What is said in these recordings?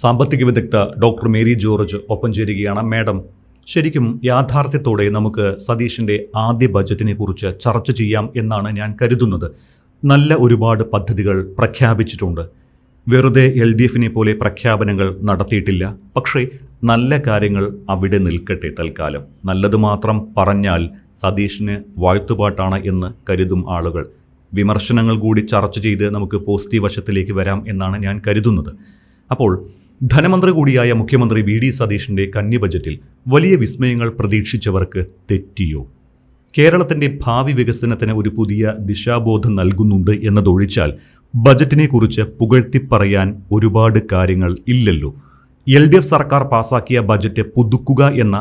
സാമ്പത്തിക വിദഗ്ധ doctor Mary George ഒപ്പം ചേരുകയാണ്. മാഡം, ശരിക്കും യാഥാർത്ഥ്യത്തോടെ നമുക്ക് സതീഷിൻ്റെ ആദ്യ ബജറ്റിനെ കുറിച്ച് ചർച്ച ചെയ്യാം എന്നാണ് ഞാൻ കരുതുന്നത്. നല്ല ഒരുപാട് പദ്ധതികൾ പ്രഖ്യാപിച്ചിട്ടുണ്ട്. വെറുതെ LDFനെ പോലെ പ്രഖ്യാപനങ്ങൾ നടത്തിയിട്ടില്ല. പക്ഷേ നല്ല കാര്യങ്ങൾ അവിടെ നിൽക്കട്ടെ. തൽക്കാലം നല്ലത് മാത്രം പറഞ്ഞാൽ സതീഷിന് വാഴ്ത്തുപാട്ടാണ് എന്ന് കരുതും ആളുകൾ. വിമർശനങ്ങൾ കൂടി ചർച്ച ചെയ്ത് നമുക്ക് പോസിറ്റീവ് വശത്തിലേക്ക് വരാം എന്നാണ് ഞാൻ കരുതുന്നത്. അപ്പോൾ ധനമന്ത്രി കൂടിയായ മുഖ്യമന്ത്രി VD സതീഷിൻ്റെ കന്നി ബജറ്റിൽ വലിയ വിസ്മയങ്ങൾ പ്രതീക്ഷിച്ചവർക്ക് തെറ്റിയോ? കേരളത്തിൻ്റെ ഭാവി വികസനത്തിന് ഒരു പുതിയ ദിശാബോധം നൽകുന്നുണ്ട് എന്നതൊഴിച്ചാൽ ബജറ്റിനെ കുറിച്ച് പുകഴ്ത്തിപ്പറയാൻ ഒരുപാട് കാര്യങ്ങൾ ഇല്ലല്ലോ. LDF സർക്കാർ പാസാക്കിയ ബജറ്റ് പുതുക്കുക എന്ന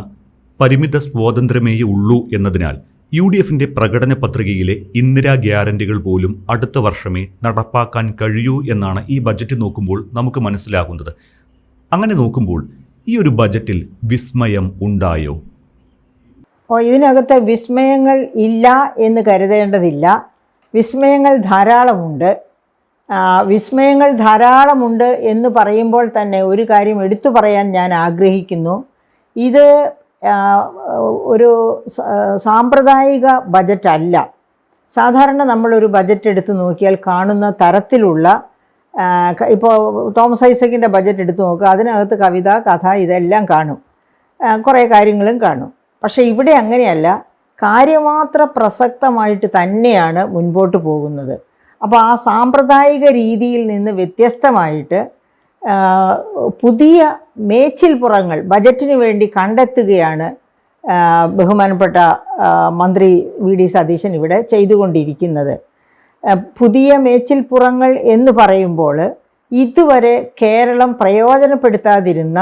പരിമിത സ്വാതന്ത്ര്യമേ ഉള്ളൂ എന്നതിനാൽ UDFൻ്റെ പ്രകടന പത്രികയിലെ ഇന്ദിരാ ഗ്യാരണ്ടികൾ പോലും അടുത്ത വർഷമേ നടപ്പാക്കാൻ കഴിയൂ എന്നാണ് ഈ ബജറ്റ് നോക്കുമ്പോൾ നമുക്ക് മനസ്സിലാകുന്നത്. അങ്ങനെ നോക്കുമ്പോൾ ഈ ഒരു ബജറ്റിൽ വിസ്മയം ഉണ്ടായോ? ഇതിനകത്ത് വിസ്മയങ്ങൾ ഇല്ല എന്ന് കരുതേണ്ടതില്ല. വിസ്മയങ്ങൾ ധാരാളമുണ്ട് എന്ന് പറയുമ്പോൾ തന്നെ ഒരു കാര്യം എടുത്തു പറയാൻ ഞാൻ ആഗ്രഹിക്കുന്നു. ഇത് ഒരു സാമ്പ്രദായിക ബജറ്റല്ല. സാധാരണ നമ്മളൊരു ബജറ്റ് എടുത്ത് നോക്കിയാൽ കാണുന്ന തരത്തിലുള്ള, ഇപ്പോൾ തോമസ് ഐസക്കിൻ്റെ ബജറ്റ് എടുത്ത് നോക്കുക, അതിനകത്ത് കവിത, കഥ ഇതെല്ലാം കാണും, കുറേ കാര്യങ്ങളും കാണും. പക്ഷേ ഇവിടെ അങ്ങനെയല്ല, കാര്യമാത്ര പ്രസക്തമായിട്ട് തന്നെയാണ് മുൻപോട്ട് പോകുന്നത്. അപ്പോൾ ആ സാമ്പ്രദായിക രീതിയിൽ നിന്ന് വ്യത്യസ്തമായിട്ട് പുതിയ മേച്ചിൽപ്പുറങ്ങൾ ബജറ്റിന് വേണ്ടി കണ്ടെത്തുകയാണ് ബഹുമാനപ്പെട്ട മന്ത്രി VD സതീശൻ ഇവിടെ ചെയ്തുകൊണ്ടിരിക്കുന്നത്. പുതിയ മേച്ചിൽപ്പുറങ്ങൾ എന്ന് പറയുമ്പോൾ ഇതുവരെ കേരളം പ്രയോജനപ്പെടുത്താതിരുന്ന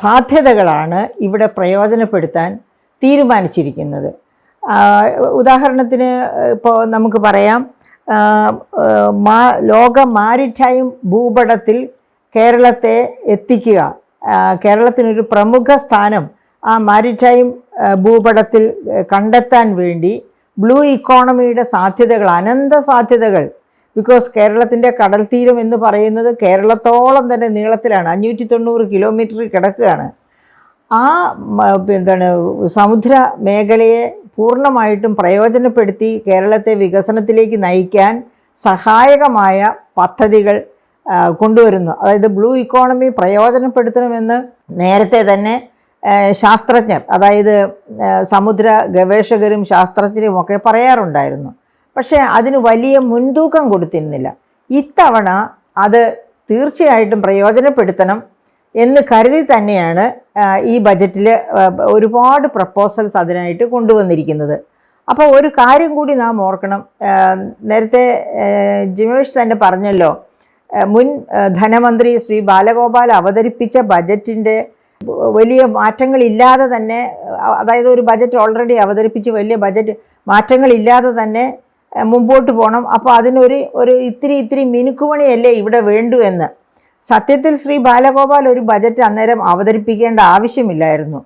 സാധ്യതകളാണ് ഇവിടെ പ്രയോജനപ്പെടുത്താൻ തീരുമാനിച്ചിരിക്കുന്നത്. ഉദാഹരണത്തിന് ഇപ്പോൾ നമുക്ക് പറയാം, ലോക മാരിടൈം ഭൂപടത്തിൽ കേരളത്തെ എത്തിക്കുക, കേരളത്തിനൊരു പ്രമുഖ സ്ഥാനം ആ മാരിടൈം ഭൂപടത്തിൽ കണ്ടെത്താൻ വേണ്ടി ബ്ലൂ ഇക്കോണമിയുടെ സാധ്യതകൾ, അനന്ത സാധ്യതകൾ. ബിക്കോസ് കേരളത്തിൻ്റെ കടൽ തീരം എന്ന് പറയുന്നത് കേരളത്തോളം തന്നെ നീളത്തിലാണ്, 590 കിലോമീറ്ററിൽ കിടക്കുകയാണ്. ആ സമുദ്ര മേഖലയെ പൂർണ്ണമായിട്ടും പ്രയോജനപ്പെടുത്തി കേരളത്തെ വികസനത്തിലേക്ക് നയിക്കാൻ സഹായകമായ പദ്ധതികൾ കൊണ്ടുവരുന്നു. അതായത് ബ്ലൂ ഇക്കോണമി പ്രയോജനപ്പെടുത്തണമെന്ന് നേരത്തെ തന്നെ ശാസ്ത്രജ്ഞർ, അതായത് സമുദ്ര ഗവേഷകരും ശാസ്ത്രജ്ഞരും ഒക്കെ പറയാറുണ്ടായിരുന്നു. പക്ഷേ അതിന് വലിയ മുൻതൂക്കം കൊടുത്തിരുന്നില്ല. ഇത്തവണ അത് തീർച്ചയായിട്ടും പ്രയോജനപ്പെടുത്തണം എന്ന് കരുതി തന്നെയാണ് ഈ ബജറ്റിൽ ഒരുപാട് പ്രപ്പോസൽസ് അതിനായിട്ട് കൊണ്ടുവന്നിരിക്കുന്നത്. അപ്പോൾ ഒരു കാര്യം കൂടി നാം ഓർക്കണം. നേരത്തെ ജിമേഷ് തന്നെ പറഞ്ഞല്ലോ, മുൻ ധനമന്ത്രി ശ്രീ ബാലഗോപാൽ അവതരിപ്പിച്ച ബജറ്റിൻ്റെ വലിയ മാറ്റങ്ങളില്ലാതെ തന്നെ, അതായത് ഒരു ബജറ്റ് ഓൾറെഡി അവതരിപ്പിച്ച് വലിയ ബജറ്റ് മാറ്റങ്ങളില്ലാതെ തന്നെ മുമ്പോട്ട് പോകണം. അപ്പോൾ അതിനൊരു ഇത്തിരി മിനുക്കുമണിയല്ലേ ഇവിടെ വേണ്ടു എന്ന്. സത്യത്തിൽ ശ്രീ ബാലഗോപാൽ ഒരു ബജറ്റ് അന്നേരം അവതരിപ്പിക്കേണ്ട ആവശ്യമില്ലായിരുന്നു.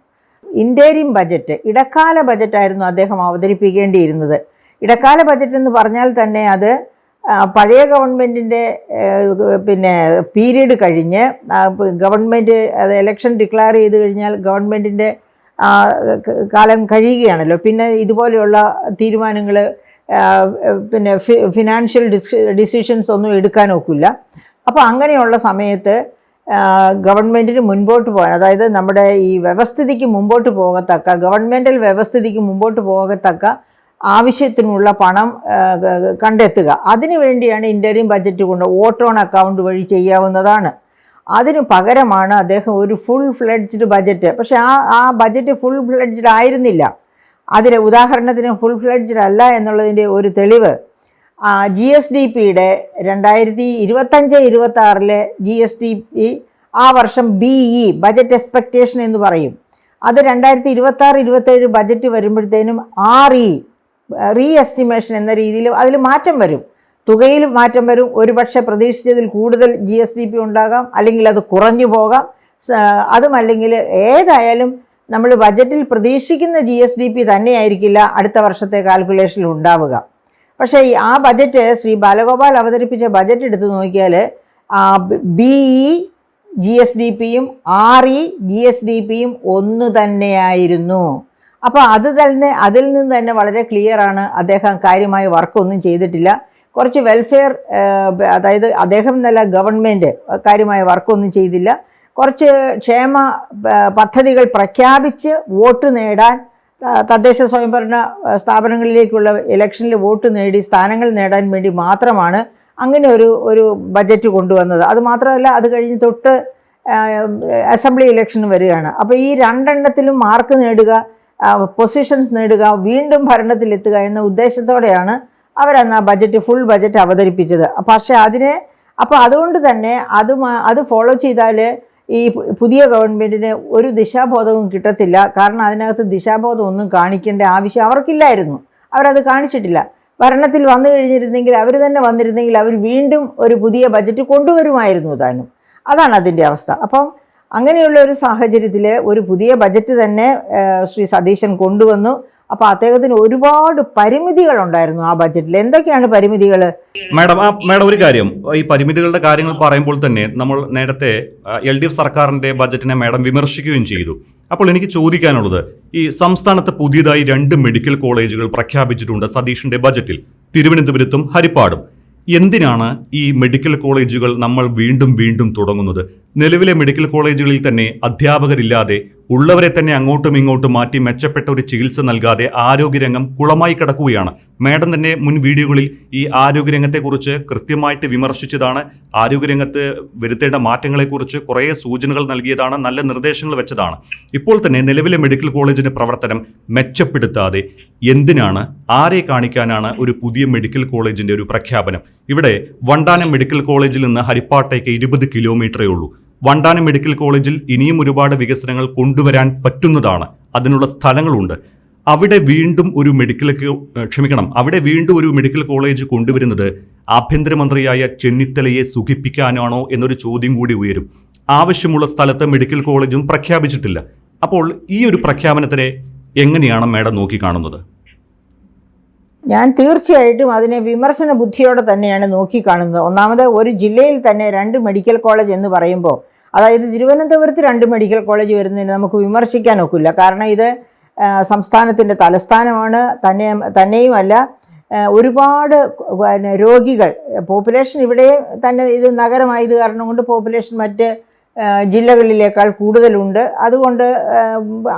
ഇൻ്റേരിയം ബജറ്റ്, ഇടക്കാല ബജറ്റായിരുന്നു അദ്ദേഹം അവതരിപ്പിക്കേണ്ടിയിരുന്നത്. ഇടക്കാല ബജറ്റ് എന്ന് പറഞ്ഞാൽ തന്നെ അത് പഴയ ഗവൺമെൻറ്റിൻ്റെ പീരീഡ് കഴിഞ്ഞ് ഗവൺമെൻറ് അത് ഇലക്ഷൻ ഡിക്ലെയർ ചെയ്ത് കഴിഞ്ഞാൽ ഗവൺമെൻറ്റിൻ്റെ കാലം കഴിയുകയാണല്ലോ. പിന്നെ ഇതുപോലെയുള്ള തീരുമാനങ്ങൾ, ഫിനാൻഷ്യൽ ഡിസിഷൻസ് ഒന്നും എടുക്കാൻ ഒക്കില്ല. അപ്പോൾ അങ്ങനെയുള്ള സമയത്ത് ഗവൺമെൻറ്റിന് മുൻപോട്ട് പോകാൻ, അതായത് നമ്മുടെ ഈ വ്യവസ്ഥിതിക്ക് മുമ്പോട്ട് പോകത്തക്ക, ഗവൺമെൻറ്റൽ വ്യവസ്ഥിതിക്ക് മുമ്പോട്ട് പോകത്തക്ക ആവശ്യത്തിനുള്ള പണം കണ്ടെത്തുക. അതിനു വേണ്ടിയാണ് ഇൻ്ററിയം ബജറ്റ് കൊണ്ട് വോട്ട് ഓൺ അക്കൗണ്ട് വഴി ചെയ്യാവുന്നതാണ്. അതിന് പകരമാണ് അദ്ദേഹം ഒരു ഫുൾ ഫ്ലെഡ്ജ്ഡ് ബജറ്റ്, പക്ഷേ ആ ബജറ്റ് ഫുൾ ഫ്ലെഡ്ജ്ഡ് ആയിരുന്നില്ല. അതിൽ ഉദാഹരണത്തിന് ഫുൾ ഫ്ലെഡ്ജ്ഡ് അല്ല എന്നുള്ളതിൻ്റെ ഒരു തെളിവ് GSDPയുടെ 2025-26 GSDP ആ വർഷം BE ബജറ്റ് എക്സ്പെക്റ്റേഷൻ എന്ന് പറയും. അത് 2026-27 ബജറ്റ് വരുമ്പോഴത്തേനും റീ എസ്റ്റിമേഷൻ എന്ന രീതിയിൽ അതിൽ മാറ്റം വരും, തുകയിൽ മാറ്റം വരും. ഒരുപക്ഷെ പ്രതീക്ഷിച്ചതിൽ കൂടുതൽ GSDP ഉണ്ടാകാം, അല്ലെങ്കിൽ അത് കുറഞ്ഞു പോകാം. അതുമല്ലെങ്കിൽ ഏതായാലും നമ്മൾ ബജറ്റിൽ പ്രതീക്ഷിക്കുന്ന GSDP തന്നെയായിരിക്കില്ല അടുത്ത വർഷത്തെ കാൽക്കുലേഷനിൽ ഉണ്ടാവുക. പക്ഷേ ആ ബജറ്റ് ശ്രീ ബാലഗോപാൽ അവതരിപ്പിച്ച ബജറ്റ് എടുത്ത് നോക്കിയാൽ BE GSDPയും GSDPയും ഒന്ന് തന്നെയായിരുന്നു. അപ്പോൾ അതിൽ നിന്ന് തന്നെ വളരെ ക്ലിയറാണ്, അദ്ദേഹം കാര്യമായ വർക്കൊന്നും ചെയ്തിട്ടില്ല. കുറച്ച് വെൽഫെയർ, അതായത് അദ്ദേഹം എന്നല്ല ഗവൺമെൻറ് കാര്യമായ വർക്കൊന്നും ചെയ്തില്ല. കുറച്ച് ക്ഷേമ പദ്ധതികൾ പ്രഖ്യാപിച്ച് വോട്ട് നേടാൻ, തദ്ദേശ സ്വയംഭരണ സ്ഥാപനങ്ങളിലേക്കുള്ള ഇലക്ഷനിൽ വോട്ട് നേടി സ്ഥാനങ്ങൾ നേടാൻ വേണ്ടി മാത്രമാണ് അങ്ങനെ ഒരു ബജറ്റ് കൊണ്ടുവന്നത്. അതുമാത്രമല്ല, അത് കഴിഞ്ഞ് തൊട്ട് അസംബ്ലി ഇലക്ഷൻ വരികയാണ്. അപ്പോൾ ഈ രണ്ടെണ്ണത്തിലും മാർക്ക് നേടുക, പൊസിഷൻസ് നേടുക, വീണ്ടും ഭരണത്തിലെത്തുക എന്ന ഉദ്ദേശത്തോടെയാണ് അവരന്ന് ആ ഫുൾ ബജറ്റ് അവതരിപ്പിച്ചത്. പക്ഷേ അതുകൊണ്ട് തന്നെ അത് ഫോളോ ചെയ്താൽ ഈ പുതിയ ഗവൺമെൻറ്റിന് ഒരു ദിശാബോധവും കിട്ടത്തില്ല. കാരണം അതിനകത്ത് ദിശാബോധം ഒന്നും കാണിക്കേണ്ട ആവശ്യം അവർക്കില്ലായിരുന്നു. അവരത് കാണിച്ചിട്ടില്ല. ഭരണത്തിൽ വന്നു കഴിഞ്ഞിരുന്നെങ്കിൽ, അവർ തന്നെ വന്നിരുന്നെങ്കിൽ അവർ വീണ്ടും ഒരു പുതിയ ബജറ്റ് കൊണ്ടുവരുമായിരുന്നു താനും. അതാണ് അതിൻ്റെ അവസ്ഥ. അപ്പം അങ്ങനെയുള്ള ഒരു സാഹചര്യത്തിൽ ഒരു പുതിയ ബജറ്റ് തന്നെ ശ്രീ സതീശൻ കൊണ്ടുവന്നു. അപ്പോൾ അദ്ദേഹത്തിന് ഒരുപാട് പരിമിതികളുണ്ടായിരുന്നു ആ ബജറ്റിൽ. എന്തൊക്കെയാണ് പരിമിതികൾ? മാഡം ഒരു കാര്യം, ഈ പരിമിതികളുടെ കാര്യങ്ങൾ പറയുമ്പോൾ തന്നെ നമ്മൾ നേരത്തെ LDF സർക്കാരിന്റെ ബജറ്റിനെ മാഡം വിമർശിക്കുകയും ചെയ്തു. അപ്പോൾ എനിക്ക് ചോദിക്കാനുള്ളത്, ഈ സംസ്ഥാനത്ത് പുതിയതായി 2 മെഡിക്കൽ കോളേജുകൾ പ്രഖ്യാപിച്ചിട്ടുണ്ട് സതീഷിന്റെ ബജറ്റിൽ, തിരുവനന്തപുരത്തും ഹരിപ്പാടും. എന്തിനാണ് ഈ മെഡിക്കൽ കോളേജുകൾ നമ്മൾ വീണ്ടും തുടങ്ങുന്നത്? നിലവിലെ മെഡിക്കൽ കോളേജുകളിൽ തന്നെ അധ്യാപകരില്ലാതെ, ഉള്ളവരെ തന്നെ അങ്ങോട്ടും ഇങ്ങോട്ടും മാറ്റി മെച്ചപ്പെട്ട ഒരു ചികിത്സ നൽകാതെ ആരോഗ്യരംഗം കുളമായി കിടക്കുകയാണ്. മാഡം തന്നെ മുൻ വീഡിയോകളിൽ ഈ ആരോഗ്യരംഗത്തെക്കുറിച്ച് കൃത്യമായിട്ട് വിമർശിച്ചതാണ്. ആരോഗ്യരംഗത്ത് വരുത്തേണ്ട മാറ്റങ്ങളെക്കുറിച്ച് കുറേ സൂചനകൾ നൽകിയതാണ്, നല്ല നിർദ്ദേശങ്ങൾ വെച്ചതാണ്. ഇപ്പോൾ തന്നെ നിലവിലെ മെഡിക്കൽ കോളേജിന്റെ പ്രവർത്തനം മെച്ചപ്പെടുത്താതെ എന്തിനാണ്, ആരെ കാണിക്കാനാണ് ഒരു പുതിയ മെഡിക്കൽ കോളേജിന്റെ ഒരു പ്രഖ്യാപനം? ഇവിടെ വണ്ടാനം മെഡിക്കൽ കോളേജിൽ നിന്ന് ഹരിപ്പാട്ടേക്ക് 20 കിലോമീറ്ററേ ഉള്ളൂ. വണ്ടാനം മെഡിക്കൽ കോളേജിൽ ഇനിയും ഒരുപാട് വികസനങ്ങൾ കൊണ്ടുവരാൻ പറ്റുന്നതാണ്, അതിനുള്ള സ്ഥലങ്ങളുണ്ട്. അവിടെ വീണ്ടും ഒരു മെഡിക്കൽ കോളേജ് കൊണ്ടുവരുന്നത് ആഭ്യന്തരമന്ത്രിയായ ചെന്നിത്തലയെ സുഖിപ്പിക്കാനാണോ എന്നൊരു ചോദ്യം കൂടി ഉയരും. ആവശ്യമുള്ള സ്ഥലത്ത് മെഡിക്കൽ കോളേജും പ്രഖ്യാപിച്ചിട്ടില്ല. അപ്പോൾ ഈ ഒരു പ്രഖ്യാപനത്തിനെ എങ്ങനെയാണ് മാഡം നോക്കിക്കാണുന്നത്? ഞാൻ തീർച്ചയായിട്ടും അതിനെ വിമർശന ബുദ്ധിയോടെ തന്നെയാണ് നോക്കിക്കാണുന്നത്. ഒന്നാമത്, ഒരു ജില്ലയിൽ തന്നെ 2 മെഡിക്കൽ കോളേജ് എന്ന് പറയുമ്പോൾ, അതായത് തിരുവനന്തപുരത്ത് 2 മെഡിക്കൽ കോളേജ് വരുന്നതിന് നമുക്ക് വിമർശിക്കാൻ ഒക്കില്ല. കാരണം ഇത് സംസ്ഥാനത്തിൻ്റെ തലസ്ഥാനമാണ്. തന്നെയുമല്ല, ഒരുപാട് രോഗികൾ, പോപ്പുലേഷൻ ഇവിടെ തന്നെ, ഇത് നഗരമായത് കാരണം കൊണ്ട് പോപ്പുലേഷൻ മറ്റ് ജില്ലകളിലേക്കാൾ കൂടുതലുണ്ട്. അതുകൊണ്ട്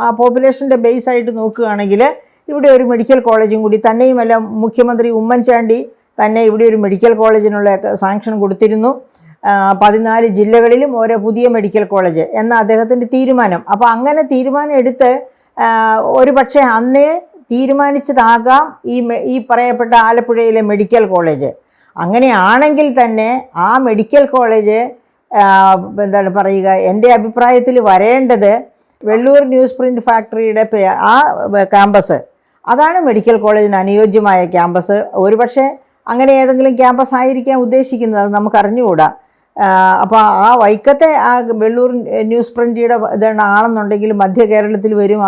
ആ പോപ്പുലേഷൻ്റെ ബേസായിട്ട് നോക്കുകയാണെങ്കിൽ ഇവിടെ ഒരു മെഡിക്കൽ കോളേജും കൂടി, തന്നെയുമല്ല മുഖ്യമന്ത്രി ഉമ്മൻചാണ്ടി തന്നെ ഇവിടെ ഒരു മെഡിക്കൽ കോളേജിനുള്ള സാങ്ഷൻ കൊടുത്തിരുന്നു. 14 ജില്ലകളിലും ഓരോ പുതിയ മെഡിക്കൽ കോളേജ് എന്ന അദ്ദേഹത്തിൻ്റെ തീരുമാനം. അപ്പോൾ അങ്ങനെ തീരുമാനം എടുത്ത് ഒരു പക്ഷേ അന്നേ തീരുമാനിച്ചതാകാം ഈ പറയപ്പെട്ട ആലപ്പുഴയിലെ മെഡിക്കൽ കോളേജ്. അങ്ങനെയാണെങ്കിൽ തന്നെ ആ മെഡിക്കൽ കോളേജ് എന്താണ് പറയുക, എൻ്റെ അഭിപ്രായത്തിൽ വരേണ്ടത് വെള്ളൂർ ന്യൂസ് പ്രിൻ്റ് ഫാക്ടറിയുടെ ആ ക്യാമ്പസ്, അതാണ് മെഡിക്കൽ കോളേജിന് അനുയോജ്യമായ ക്യാമ്പസ്. ഒരുപക്ഷെ അങ്ങനെ ഏതെങ്കിലും ക്യാമ്പസ് ആയിരിക്കാം ഉദ്ദേശിക്കുന്നത്, അത് നമുക്കറിഞ്ഞുകൂടാ. അപ്പോൾ ആ വൈക്കത്തെ ആ വെള്ളൂർ ന്യൂസ് പ്രിൻ്റിയുടെ ഇതാണ് ആണെന്നുണ്ടെങ്കിൽ മധ്യ കേരളത്തിൽ വരും.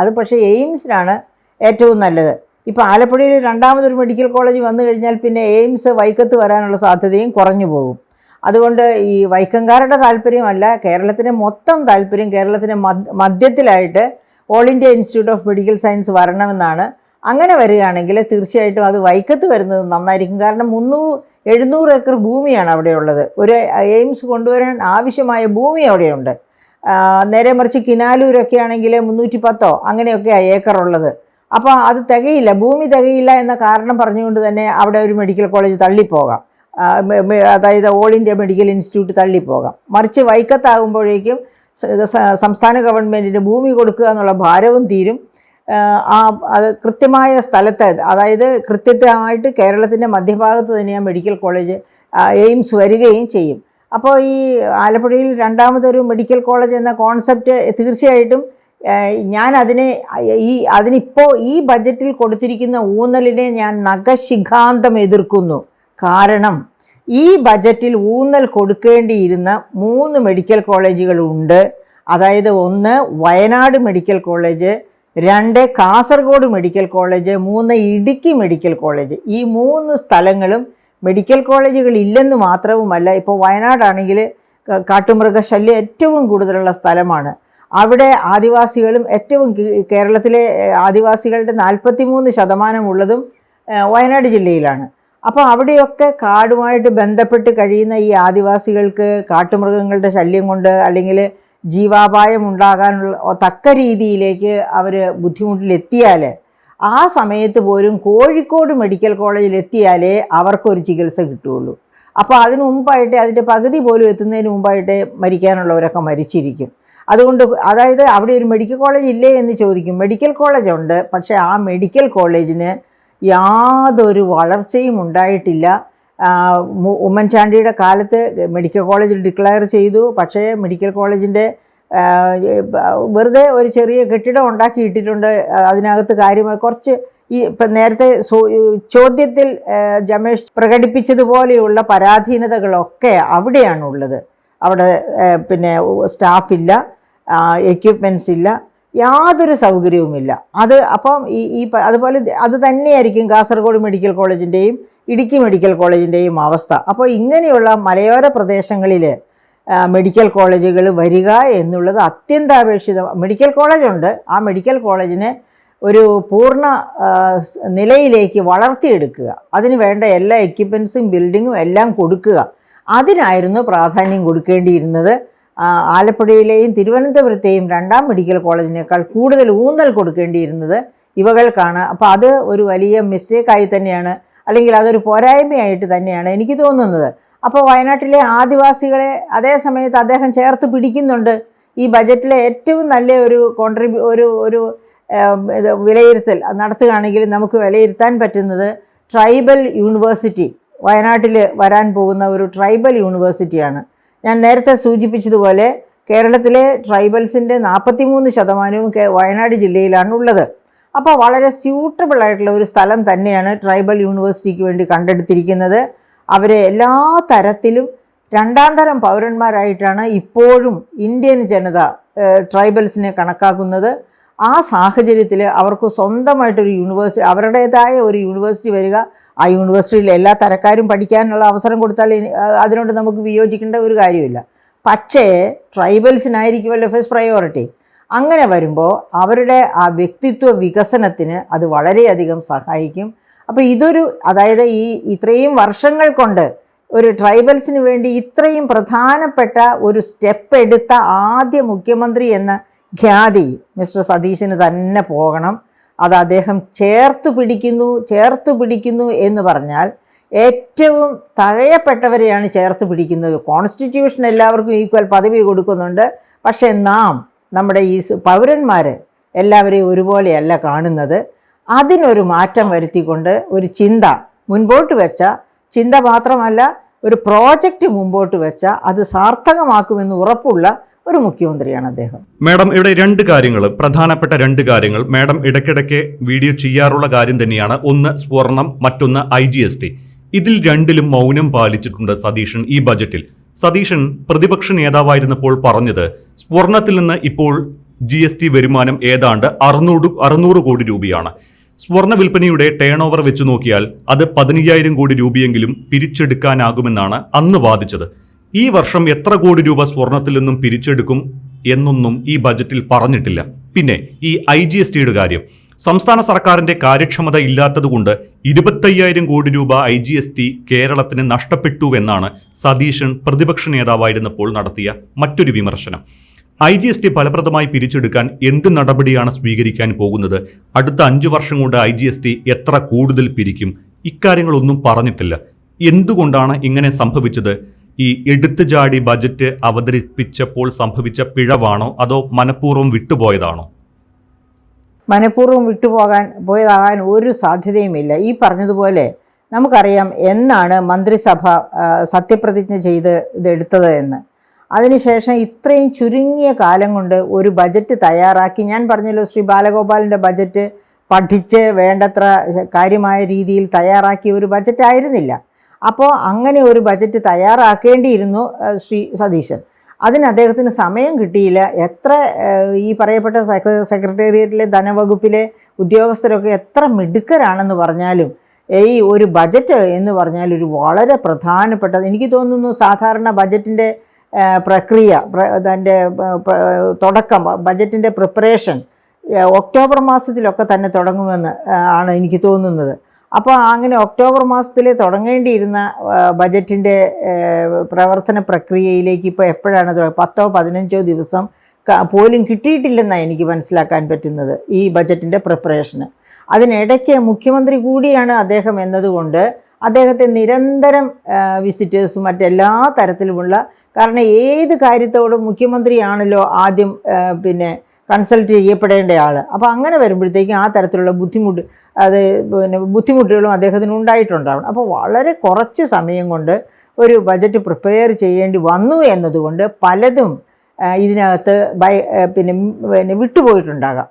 അത് പക്ഷേ എയിംസിനാണ് ഏറ്റവും നല്ലത്. ഇപ്പോൾ ആലപ്പുഴയിൽ രണ്ടാമതൊരു മെഡിക്കൽ കോളേജ് വന്നു കഴിഞ്ഞാൽ പിന്നെ എയിംസ് വൈക്കത്ത് വരാനുള്ള സാധ്യതയും കുറഞ്ഞു പോകും. അതുകൊണ്ട് ഈ വൈക്കംകാരുടെ താല്പര്യമല്ല, കേരളത്തിൻ്റെ മൊത്തം താല്പര്യം കേരളത്തിൻ്റെ മധ്യത്തിലായിട്ട് all India institute of medical science വരണമെന്നാണ്. അങ്ങനെ വരികയാണെങ്കിൽ തീർച്ചയായിട്ടും അത് വൈക്കത്ത് വരുന്നത് നന്നായിരിക്കും. കാരണം 700 ഏക്കർ ഭൂമിയാണ് അവിടെയുള്ളത്. ഒരു എയിംസ് കൊണ്ടുവരാൻ ആവശ്യമായ ഭൂമി അവിടെയുണ്ട്. നേരെ മറിച്ച് കിനാലൂരൊക്കെ ആണെങ്കിൽ 310 അങ്ങനെയൊക്കെയാണ് ഏക്കറുള്ളത്. അപ്പോൾ അത് തികയില്ല, ഭൂമി തികയില്ല എന്ന കാരണം പറഞ്ഞുകൊണ്ട് തന്നെ അവിടെ ഒരു മെഡിക്കൽ കോളേജ് തള്ളിപ്പോകാം, അതായത് ഓൾ ഇന്ത്യ മെഡിക്കൽ ഇൻസ്റ്റിറ്റ്യൂട്ട് തള്ളിപ്പോകാം. മറിച്ച് വൈക്കത്താകുമ്പോഴേക്കും സംസ്ഥാന ഗവൺമെൻറ്റിന് ഭൂമി കൊടുക്കുക എന്നുള്ള ഭാരവും തീരും. അത് കൃത്യമായ സ്ഥലത്ത്, അതായത് കൃത്യമായിട്ട് കേരളത്തിൻ്റെ മധ്യഭാഗത്ത് തന്നെ ആ മെഡിക്കൽ കോളേജ് എയിംസ് വരികയും ചെയ്യും. അപ്പോൾ ഈ ആലപ്പുഴയിൽ രണ്ടാമതൊരു മെഡിക്കൽ കോളേജ് എന്ന കോൺസെപ്റ്റ് തീർച്ചയായിട്ടും ഞാൻ അതിനിപ്പോൾ ഈ ബജറ്റിൽ കൊടുത്തിരിക്കുന്ന ഊന്നലിനെ ഞാൻ നഖശിഖാന്തം എതിർക്കുന്നു. കാരണം ഈ ബജറ്റിൽ ഊന്നൽ കൊടുക്കേണ്ടിയിരുന്ന 3 മെഡിക്കൽ കോളേജുകളുണ്ട്. അതായത് 1 Wayanad medical college, 2 Kasaragod medical college, 3 Idukki medical college. ഈ 3 സ്ഥലങ്ങളും മെഡിക്കൽ കോളേജുകൾ ഇല്ലെന്ന് മാത്രവുമല്ല, ഇപ്പോൾ വയനാടാണെങ്കിൽ കാട്ടുമൃഗശല്യം ഏറ്റവും കൂടുതലുള്ള സ്ഥലമാണ്. അവിടെ ആദിവാസികളും ഏറ്റവും കേരളത്തിലെ ആദിവാസികളുടെ 43% ഉള്ളതും വയനാട് ജില്ലയിലാണ്. അപ്പോൾ അവിടെയൊക്കെ കാടുമായിട്ട് ബന്ധപ്പെട്ട് കഴിയുന്ന ഈ ആദിവാസികൾക്ക് കാട്ടുമൃഗങ്ങളുടെ ശല്യം കൊണ്ട് അല്ലെങ്കിൽ ജീവാപായം ഉണ്ടാകാനുള്ള തക്ക രീതിയിലേക്ക് അവർ ബുദ്ധിമുട്ടിലെത്തിയാൽ ആ സമയത്ത് പോലും കോഴിക്കോട് മെഡിക്കൽ കോളേജിൽ എത്തിയാലേ അവർക്കൊരു ചികിത്സ കിട്ടുകയുള്ളൂ. അപ്പോൾ അതിന് മുമ്പായിട്ട് അതിൻ്റെ പകുതി പോലും എത്തുന്നതിന് മുമ്പായിട്ട് മരിക്കാനുള്ളവരൊക്കെ മരിച്ചിരിക്കും. അതുകൊണ്ട് അതായത് അവിടെ ഒരു മെഡിക്കൽ കോളേജ് ഇല്ലേ എന്ന് ചോദിക്കും. മെഡിക്കൽ കോളേജ് ഉണ്ട്, പക്ഷേ ആ മെഡിക്കൽ കോളേജിന് യാതൊരു വളർച്ചയും ഉണ്ടായിട്ടില്ല. ഉമ്മൻചാണ്ടിയുടെ കാലത്ത് മെഡിക്കൽ കോളേജ് ഡിക്ലെയർ ചെയ്തു, പക്ഷേ മെഡിക്കൽ കോളേജിൻ്റെ വെറുതെ ഒരു ചെറിയ കെട്ടിടം ഉണ്ടാക്കിയിട്ടിട്ടുണ്ട്. അതിനകത്ത് കാര്യമായി കുറച്ച് ഈ ഇപ്പം നേരത്തെ ചോദ്യത്തിൽ ജമേഷ് പ്രകടിപ്പിച്ചതുപോലെയുള്ള പരാധീനതകളൊക്കെ അവിടെയാണുള്ളത്. അവിടെ പിന്നെ സ്റ്റാഫില്ല, എക്യുപ്മെൻറ്റ്സ് ഇല്ല, യാതൊരു സൗകര്യവുമില്ല. അപ്പം അതുപോലെ അത് തന്നെയായിരിക്കും കാസർഗോഡ് മെഡിക്കൽ കോളേജിൻ്റെയും ഇടുക്കി മെഡിക്കൽ കോളേജിൻ്റെയും അവസ്ഥ. അപ്പോൾ ഇങ്ങനെയുള്ള മലയോര പ്രദേശങ്ങളിൽ മെഡിക്കൽ കോളേജുകൾ വരിക എന്നുള്ളത് അത്യന്താപേക്ഷിതം. മെഡിക്കൽ കോളേജുണ്ട്, ആ മെഡിക്കൽ കോളേജിനെ ഒരു പൂർണ്ണ നിലയിലേക്ക് വളർത്തിയെടുക്കുക, അതിന് വേണ്ട എല്ലാ എക്യുപ്മെൻറ്റ്സും ബിൽഡിങ്ങും എല്ലാം കൊടുക്കുക. അതിനായിരുന്നു പ്രാധാന്യം കൊടുക്കേണ്ടിയിരുന്നത്. ആലപ്പുഴയിലെയും തിരുവനന്തപുരത്തെയും 2ാം മെഡിക്കൽ കോളേജിനേക്കാൾ കൂടുതൽ ഊന്നൽ കൊടുക്കേണ്ടിയിരുന്നത് ഇവകൾക്കാണ്. അപ്പോൾ അത് ഒരു വലിയ മിസ്റ്റേക്കായി തന്നെയാണ്, അല്ലെങ്കിൽ അതൊരു പോരായ്മയായിട്ട് തന്നെയാണ് എനിക്ക് തോന്നുന്നത്. അപ്പോൾ വയനാട്ടിലെ ആദിവാസികളെ അതേ സമയത്ത് അദ്ദേഹം ചേർത്ത് പിടിക്കുന്നുണ്ട്. ഈ ബജറ്റിലെ ഏറ്റവും നല്ല ഒരു ഒരു വിലയിരുത്തൽ നടത്തുകയാണെങ്കിൽ നമുക്ക് വിലയിരുത്താൻ പറ്റുന്നത് ട്രൈബൽ യൂണിവേഴ്സിറ്റി, വയനാട്ടിൽ വരാൻ പോകുന്ന ഒരു ട്രൈബൽ യൂണിവേഴ്സിറ്റിയാണ്. ഞാൻ നേരത്തെ സൂചിപ്പിച്ചതുപോലെ കേരളത്തിലെ ട്രൈബൽസിൻ്റെ 43% വയനാട് ജില്ലയിലാണ് ഉള്ളത്. അപ്പോൾ വളരെ സ്യൂട്ടബിൾ ആയിട്ടുള്ള ഒരു സ്ഥലം തന്നെയാണ് ട്രൈബൽ യൂണിവേഴ്സിറ്റിക്ക് വേണ്ടി കണ്ടെടുത്തിരിക്കുന്നത്. അവരെ എല്ലാ തരത്തിലും 2ാം തരം പൗരന്മാരായിട്ടാണ് ഇപ്പോഴും ഇന്ത്യൻ ജനത ട്രൈബൽസിനെ കണക്കാക്കുന്നത്. ആ സാഹചര്യത്തിൽ അവർക്ക് സ്വന്തമായിട്ടൊരു യൂണിവേഴ്സിറ്റി, അവരുടേതായ ഒരു യൂണിവേഴ്സിറ്റി വരിക, ആ യൂണിവേഴ്സിറ്റിയിൽ എല്ലാ തരക്കാരും പഠിക്കാനുള്ള അവസരം കൊടുത്താൽ അതിനോട് നമുക്ക് വിയോജിക്കേണ്ട ഒരു കാര്യമില്ല. പക്ഷേ ട്രൈബൽസിനായിരിക്കുമല്ലോ ഫസ്റ്റ് പ്രയോറിറ്റി. അങ്ങനെ വരുമ്പോൾ അവരുടെ ആ വ്യക്തിത്വ വികസനത്തിന് അത് വളരെയധികം സഹായിക്കും. അപ്പോൾ അതായത് ഇത്രയും വർഷങ്ങൾ കൊണ്ട് ഒരു ട്രൈബൽസിന് വേണ്ടി ഇത്രയും പ്രധാനപ്പെട്ട ഒരു സ്റ്റെപ്പ് എടുത്ത ആദ്യ മുഖ്യമന്ത്രി എന്ന ഖ്യാതി മിസ്റ്റർ സതീശന് തന്നെ പോകണം. അത് അദ്ദേഹം ചേർത്തു പിടിക്കുന്നു എന്ന് പറഞ്ഞാൽ ഏറ്റവും തഴയപ്പെട്ടവരെയാണ് ചേർത്ത് പിടിക്കുന്നത്. കോൺസ്റ്റിറ്റ്യൂഷൻ എല്ലാവർക്കും ഈക്വൽ പദവി കൊടുക്കുന്നുണ്ട്, പക്ഷേ നമ്മുടെ ഈ പൗരന്മാർ എല്ലാവരെയും ഒരുപോലെയല്ല കാണുന്നത്. അതിനൊരു മാറ്റം വരുത്തിക്കൊണ്ട് ഒരു ചിന്ത മുൻപോട്ട് വെച്ച, ചിന്ത മാത്രമല്ല ഒരു പ്രോജക്റ്റ് മുമ്പോട്ട് വെച്ച, അത് സാർത്ഥകമാക്കുമെന്ന് ഉറപ്പുള്ള ഒരു മുഖ്യമന്ത്രിയാണ് അദ്ദേഹം. മാഡം, ഇവിടെ പ്രധാനപ്പെട്ട രണ്ട് കാര്യങ്ങൾ മാഡം ഇടയ്ക്കിടയ്ക്ക് വീഡിയോ ചെയ്യാറുള്ള കാര്യം തന്നെയാണ്. ഒന്ന് സ്വർണം, മറ്റൊന്ന് IGST. ഇതിൽ രണ്ടിലും മൗനം പാലിച്ചിട്ടുണ്ട് സതീശൻ ഈ ബജറ്റിൽ. സതീശൻ പ്രതിപക്ഷ നേതാവായിരുന്നപ്പോൾ പറഞ്ഞത് സ്വർണത്തിൽ നിന്ന് ഇപ്പോൾ GST വരുമാനം ഏതാണ്ട് 600 കോടി രൂപയാണ്. സ്വർണ്ണ വിൽപ്പനയുടെ ടേൺ ഓവർ വെച്ച് നോക്കിയാൽ അത് 15,000 കോടി രൂപയെങ്കിലും പിരിച്ചെടുക്കാനാകുമെന്നാണ് അന്ന് വാദിച്ചത്. ഈ വർഷം എത്ര കോടി രൂപ സ്വർണത്തിൽ നിന്നും പിരിച്ചെടുക്കും എന്നൊന്നും ഈ ബജറ്റിൽ പറഞ്ഞിട്ടില്ല. പിന്നെ ഈ IGSTയുടെ കാര്യം, സംസ്ഥാന സർക്കാരിന്റെ കാര്യക്ഷമത ഇല്ലാത്തതുകൊണ്ട് 25,000 കോടി രൂപ IGST കേരളത്തിന് നഷ്ടപ്പെട്ടുവെന്നാണ് സതീശൻ പ്രതിപക്ഷ നേതാവായിരുന്നപ്പോൾ നടത്തിയ മറ്റൊരു വിമർശനം. IGST ഫലപ്രദമായി പിരിച്ചെടുക്കാൻ എന്ത് നടപടിയാണ് സ്വീകരിക്കാൻ പോകുന്നത്? അടുത്ത 5 വർഷം കൊണ്ട് IGST എത്ര കൂടുതൽ പിരിക്കും? ഇക്കാര്യങ്ങളൊന്നും പറഞ്ഞിട്ടില്ല. എന്തുകൊണ്ടാണ് ഇങ്ങനെ സംഭവിച്ചത്? ഈ എടുത്തുചാടി ബജറ്റ് അവതരിപ്പിച്ചപ്പോൾ സംഭവിച്ച പിഴവാണോ, അതോ മനഃപൂർവ്വം വിട്ടുപോയതാണോ? മനഃപൂർവ്വം പോയതാകാൻ ഒരു സാധ്യതയുമില്ല. ഈ പറഞ്ഞതുപോലെ നമുക്കറിയാം എന്നാണ് മന്ത്രിസഭ സത്യപ്രതിജ്ഞ ചെയ്ത് ഇതെടുത്തത് എന്ന്. അതിനുശേഷം ഇത്രയും ചുരുങ്ങിയ കാലം കൊണ്ട് ഒരു ബജറ്റ് തയ്യാറാക്കി, ഞാൻ പറഞ്ഞല്ലോ ശ്രീ ബാലഗോപാലിൻ്റെ ബജറ്റ് പഠിച്ച് വേണ്ടത്ര കാര്യമായ രീതിയിൽ തയ്യാറാക്കിയ ഒരു ബജറ്റ് ആയിരുന്നില്ല. അപ്പോൾ അങ്ങനെ ഒരു ബജറ്റ് തയ്യാറാക്കേണ്ടിയിരുന്നു ശ്രീ സതീശൻ. അതിന് അദ്ദേഹത്തിന് സമയം കിട്ടിയില്ല. എത്ര ഈ പറയപ്പെട്ട സെക്രട്ടേറിയറ്റിലെ ധനവകുപ്പിലെ ഉദ്യോഗസ്ഥരൊക്കെ എത്ര മിടുക്കരാണെന്ന് പറഞ്ഞാലും ഈ ഒരു ബജറ്റ് എന്ന് പറഞ്ഞാൽ ഒരു വളരെ പ്രധാനപ്പെട്ട, എനിക്ക് തോന്നുന്നു സാധാരണ ബജറ്റിൻ്റെ പ്രക്രിയ അതിൻ്റെ തുടക്കം ബജറ്റിൻ്റെ പ്രിപ്പറേഷൻ ഒക്ടോബർ മാസത്തിലൊക്കെ തന്നെ തുടങ്ങുമെന്ന് ആണ് എനിക്ക് തോന്നുന്നത്. അപ്പോൾ അങ്ങനെ ഒക്ടോബർ മാസത്തിൽ തുടങ്ങേണ്ടിയിരുന്ന ബജറ്റിൻ്റെ പ്രവർത്തന പ്രക്രിയയിലേക്ക് ഇപ്പോൾ എപ്പോഴാണ് 10-15 ദിവസം പോലും കിട്ടിയിട്ടില്ലെന്നാണ് എനിക്ക് മനസ്സിലാക്കാൻ പറ്റുന്നത് ഈ ബജറ്റിൻ്റെ പ്രിപ്പറേഷന്. അതിനിടയ്ക്ക് മുഖ്യമന്ത്രി കൂടിയാണ് അദ്ദേഹം എന്നതുകൊണ്ട് അദ്ദേഹത്തെ നിരന്തരം വിസിറ്റേഴ്സും മറ്റെല്ലാ തരത്തിലുമുള്ള, കാരണം ഏത് കാര്യത്തോടും മുഖ്യമന്ത്രിയാണല്ലോ ആദ്യം കൺസൾട്ട് ചെയ്യപ്പെടേണ്ട ആൾ. അപ്പോൾ അങ്ങനെ വരുമ്പോഴത്തേക്കും ആ തരത്തിലുള്ള ബുദ്ധിമുട്ടുകളും അദ്ദേഹത്തിന് ഉണ്ടായിട്ടുണ്ടാവണം. അപ്പോൾ വളരെ കുറച്ച് സമയം കൊണ്ട് ഒരു ബജറ്റ് പ്രിപ്പയർ ചെയ്യേണ്ടി വന്നു എന്നതുകൊണ്ട് പലതും ഇതിനകത്ത് വിട്ടുപോയിട്ടുണ്ടാകാം.